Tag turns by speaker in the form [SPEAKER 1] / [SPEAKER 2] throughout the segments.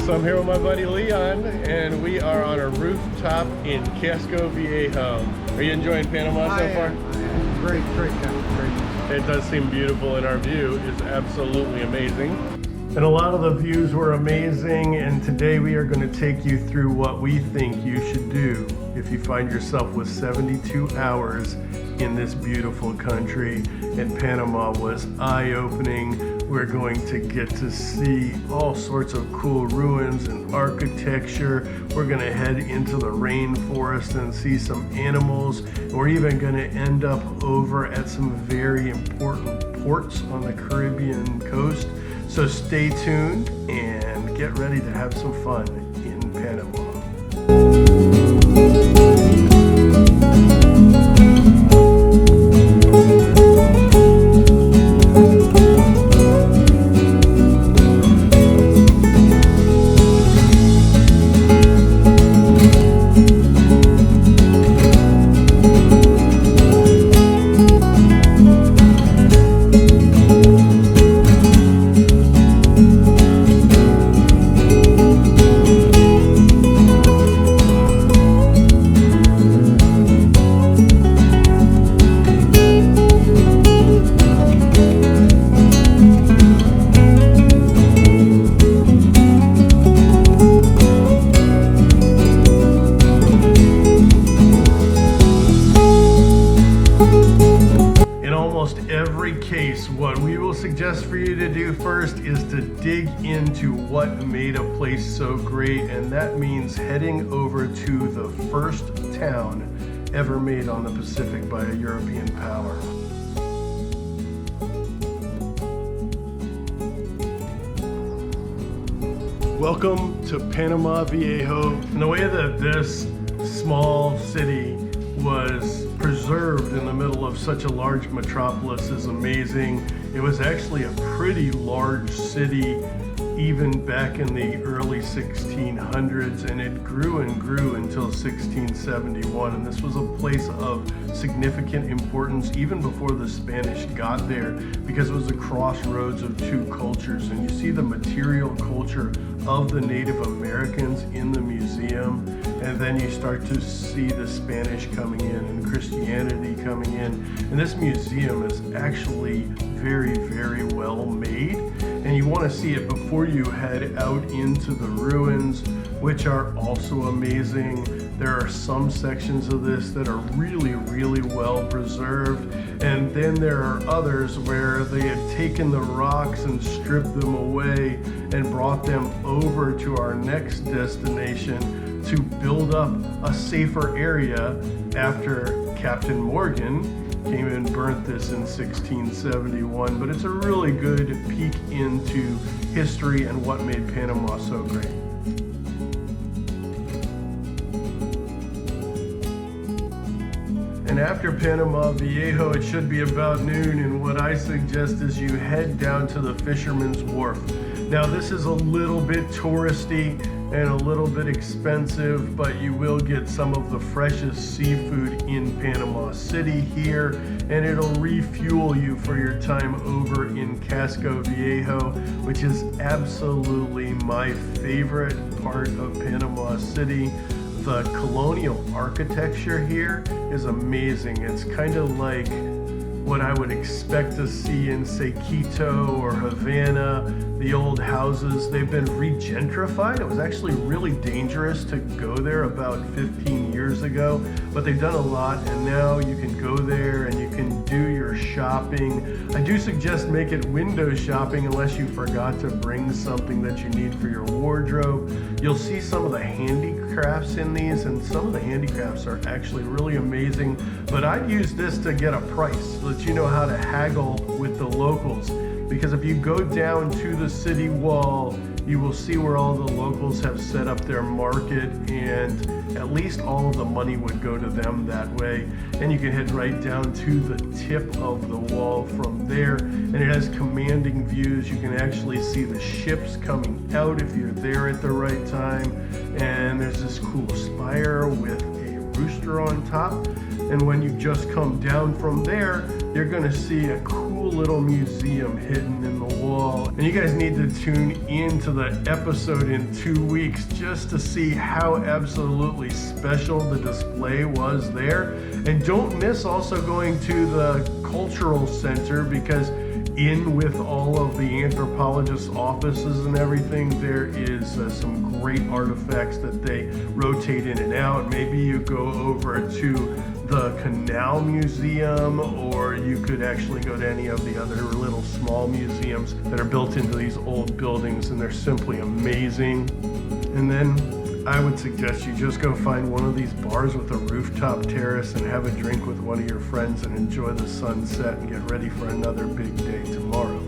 [SPEAKER 1] So I'm here with my buddy Leon, and we are on a rooftop in Casco Viejo. Are you enjoying Panama so far?
[SPEAKER 2] I am. Great, great.
[SPEAKER 1] It does seem beautiful, and our view is absolutely amazing. And a lot of the views were amazing, and today we are going to take you through what we think you should do if you find yourself with 72 hours in this beautiful country. And Panama was eye-opening. We're going to get to see all sorts of cool ruins and architecture. We're going to head into the rainforest and see some animals. We're even going to end up over at some very important ports on the Caribbean coast. So stay tuned and get ready to have some fun in Panama. What we will suggest for you to do first is to dig into what made a place so great, and that means heading over to the first town ever made on the Pacific by a European power. Welcome to Panama Viejo. And the way that this small city was preserved in the middle of such a large metropolis is amazing. It was actually a pretty large city even back in the early 1600s, and it grew and grew until 1671, and this was a place of significant importance even before the Spanish got there, because it was the crossroads of two cultures. And you see the material culture of the Native Americans in the museum, and then you start to see the Spanish coming in and Christianity coming in. And this museum is actually very, very well made, and you want to see it before you head out into the ruins, which are also amazing. There are some sections of this that are really, really well preserved, and then there are others where they had taken the rocks and stripped them away and brought them over to our next destination to build up a safer area after Captain Morgan came and burnt this in 1671. But it's a really good peek into history and what made Panama so great. And after Panama Viejo, it should be about noon, and what I suggest is you head down to the Fisherman's Wharf. Now this is a little bit touristy and a little bit expensive, but you will get some of the freshest seafood in Panama City here, and it'll refuel you for your time over in Casco Viejo, which is absolutely my favorite part of Panama City. The colonial architecture here is amazing. It's kind of like what I would expect to see in, say, Quito or Havana. The old houses, they've been regentrified. It was actually really dangerous to go there about 15 years ago, but they've done a lot, and now you can go there and you can do your shopping. I do suggest make it window shopping unless you forgot to bring something that you need for your wardrobe. You'll see some of the handicrafts in these, and some of the handicrafts are actually really amazing, but I'd use this to get a price so that you know how to haggle with the locals. Because if you go down to the city wall, you will see where all the locals have set up their market, and at least all of the money would go to them that way. And you can head right down to the tip of the wall from there, and it has commanding views. You can actually see the ships coming out if you're there at the right time, and there's this cool spire with a rooster on top. And when you just come down from there, you're going to see a cool cool little museum hidden in the wall. And you guys need to tune into the episode in 2 weeks just to see how absolutely special the display was there. And don't miss also going to the cultural center, because in with all of the anthropologists' offices and everything, there is some great artifacts that they rotate in and out. Maybe you go over to the Canal Museum, or you could actually go to any of the other little small museums that are built into these old buildings, and they're simply amazing. And then I would suggest you just go find one of these bars with a rooftop terrace and have a drink with one of your friends and enjoy the sunset and get ready for another big day tomorrow.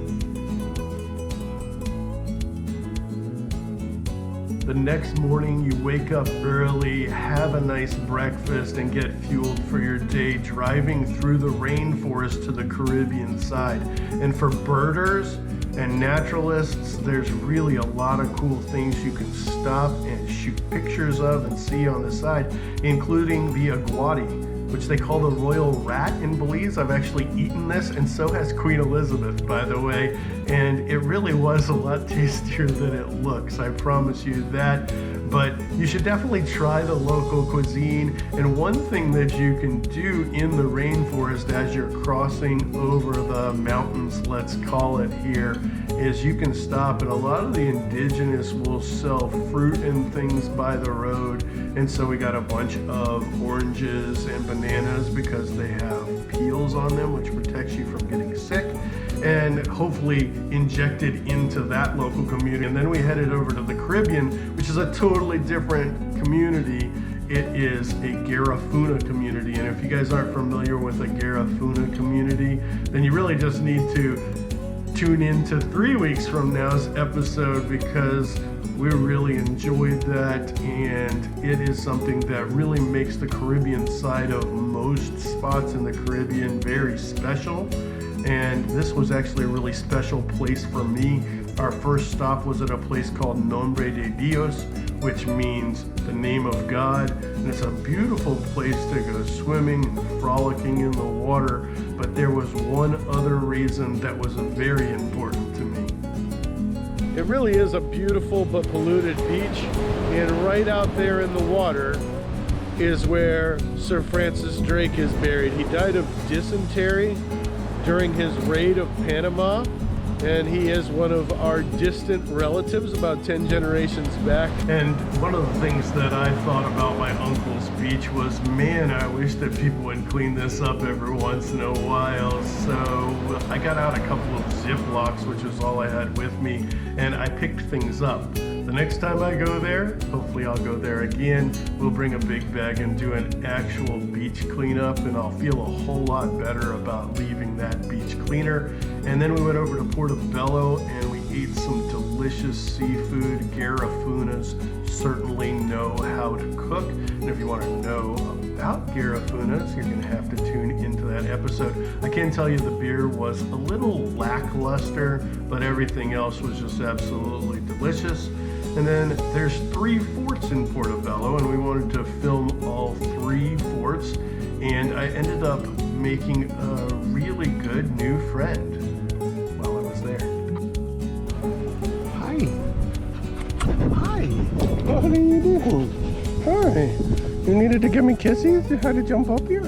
[SPEAKER 1] The next morning you wake up early, have a nice breakfast, and get fueled for your day driving through the rainforest to the Caribbean side. And for birders and naturalists, there's really a lot of cool things you can stop and shoot pictures of and see on the side, including the agouti, which they call the royal rat in Belize. I've actually eaten this, and so has Queen Elizabeth, by the way, and it really was a lot tastier than it looks, I promise you that. But you should definitely try the local cuisine. And one thing that you can do in the rainforest as you're crossing over the mountains, let's call it here, is you can stop, and a lot of the indigenous will sell fruit and things by the road. And so we got a bunch of oranges and bananas because they have peels on them, which protects you from getting sick, and hopefully injected into that local community. And then we headed over to the Caribbean, which is a totally different community. It is a Garifuna community, and if you guys aren't familiar with a Garifuna community, then you really just need to tune in to 3 weeks from now's episode, because we really enjoyed that, and it is something that really makes the Caribbean side of most spots in the Caribbean very special. And this was actually a really special place for me. Our first stop was at a place called Nombre de Dios, which means the name of God. And it's a beautiful place to go swimming and frolicking in the water. But there was one other reason that was very important to me. It really is a beautiful but polluted beach. And right out there in the water is where Sir Francis Drake is buried. He died of dysentery during his raid of Panama, and he is one of our distant relatives, about 10 generations back. And one of the things that I thought about my uncle's beach was, man, I wish that people would clean this up every once in a while. So I got out a couple of Ziplocs, which was all I had with me, and I picked things up. The next time I go there, hopefully I'll go there again, we'll bring a big bag and do an actual beach cleanup, and I'll feel a whole lot better about leaving that beach cleaner. And then we went over to Portobello and we ate some delicious seafood. Garifunas certainly know how to cook. And if you want to know about Garifunas, you're going to have to tune into that episode. I can tell you the beer was a little lackluster, but everything else was just absolutely delicious. And then there's 3 forts in Portobello, and we wanted to film all 3 forts. And I ended up making a really good new friend while I was there. Hi. Hi. What are you doing? Hi. You needed to give me kisses? You had to jump up here?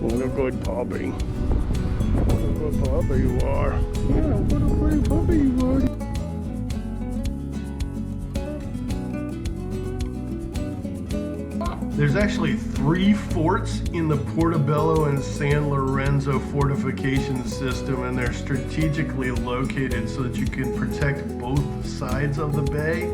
[SPEAKER 1] What a good puppy. What a good puppy you are. Yeah, what a pretty puppy you are. There's actually 3 forts in the Portobello and San Lorenzo fortification system, and they're strategically located so that you can protect both sides of the bay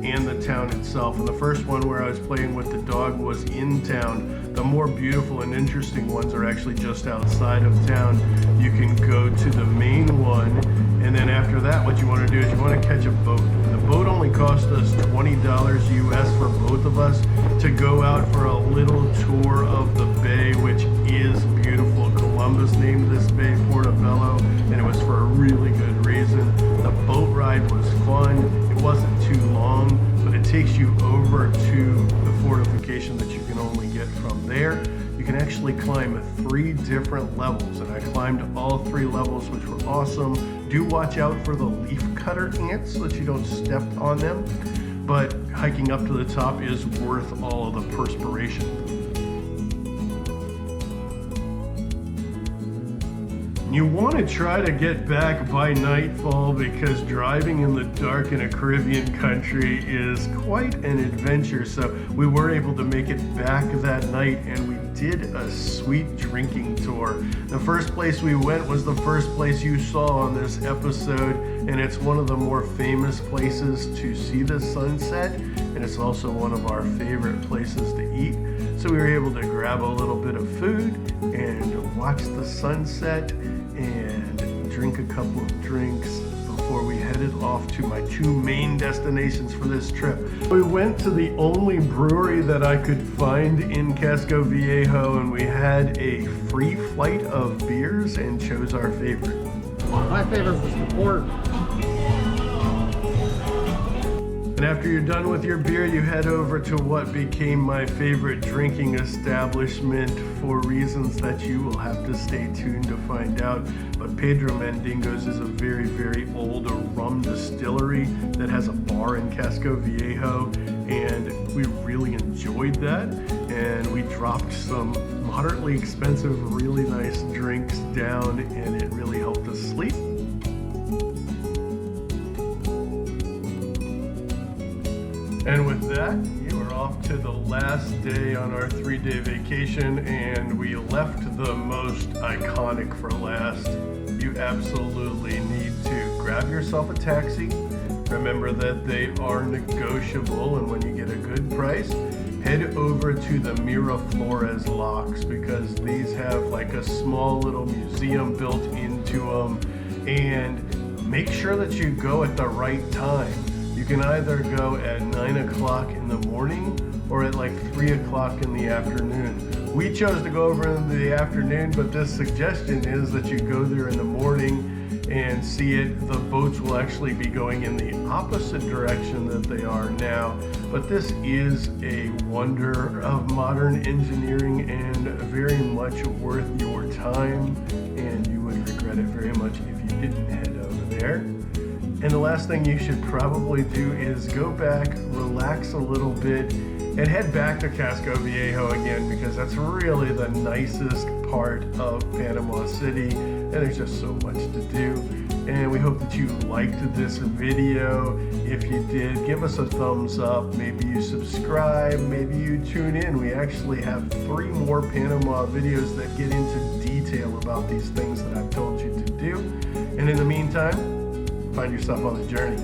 [SPEAKER 1] and the town itself. And the first one where I was playing with the dog was in town. The more beautiful and interesting ones are actually just outside of town. You can go to the main one, and then after that, what you want to do is you want to catch a boat. The boat only cost us $20 US for both of us to go out for a little tour of the bay, which is beautiful. Columbus named this bay Portobello, and it was for a really good reason. The boat ride was fun. It wasn't too long, but it takes you over to the fortification that you can only only get from there. You can actually climb 3 different levels, and I climbed all 3 levels, which were awesome. Do watch out for the leaf cutter ants so that you don't step on them, but hiking up to the top is worth all of the perspiration. You want to try to get back by nightfall because driving in the dark in a Caribbean country is quite an adventure. So we were able to make it back that night, and we did a sweet drinking tour. The first place we went was the first place you saw on this episode, and it's one of the more famous places to see the sunset, and it's also one of our favorite places to eat. So we were able to grab a little bit of food and watch the sunset and drink a couple of drinks before we headed off to my 2 main destinations for this trip. We went to the only brewery that I could find in Casco Viejo, and we had a free flight of beers and chose our favorite.
[SPEAKER 2] My favorite was the port.
[SPEAKER 1] And after you're done with your beer, you head over to what became my favorite drinking establishment for reasons that you will have to stay tuned to find out. But Pedro Mandingo's is a very, very old rum distillery that has a bar in Casco Viejo, and we really enjoyed that. And we dropped some moderately expensive, really nice drinks down, and it really helped us sleep. And with that, you are off to the last day on our 3-day vacation, and we left the most iconic for last. You absolutely need to grab yourself a taxi. Remember that they are negotiable, and when you get a good price, head over to the Miraflores locks, because these have like a small little museum built into them, and make sure that you go at the right time. You can either go at 9 o'clock in the morning or at like 3 o'clock in the afternoon. We chose to go over in the afternoon, but this suggestion is that you go there in the morning and see it. The boats will actually be going in the opposite direction that they are now, but this is a wonder of modern engineering and very much worth your time, and you would regret it very much if you didn't head over there. And the last thing you should probably do is go back, relax a little bit, and head back to Casco Viejo again, because that's really the nicest part of Panama City, and there's just so much to do. And we hope that you liked this video. If you did, give us a thumbs up. Maybe you subscribe, maybe you tune in. We actually have 3 more Panama videos that get into detail about these things that I've told you to do. And in the meantime, find yourself on the journey.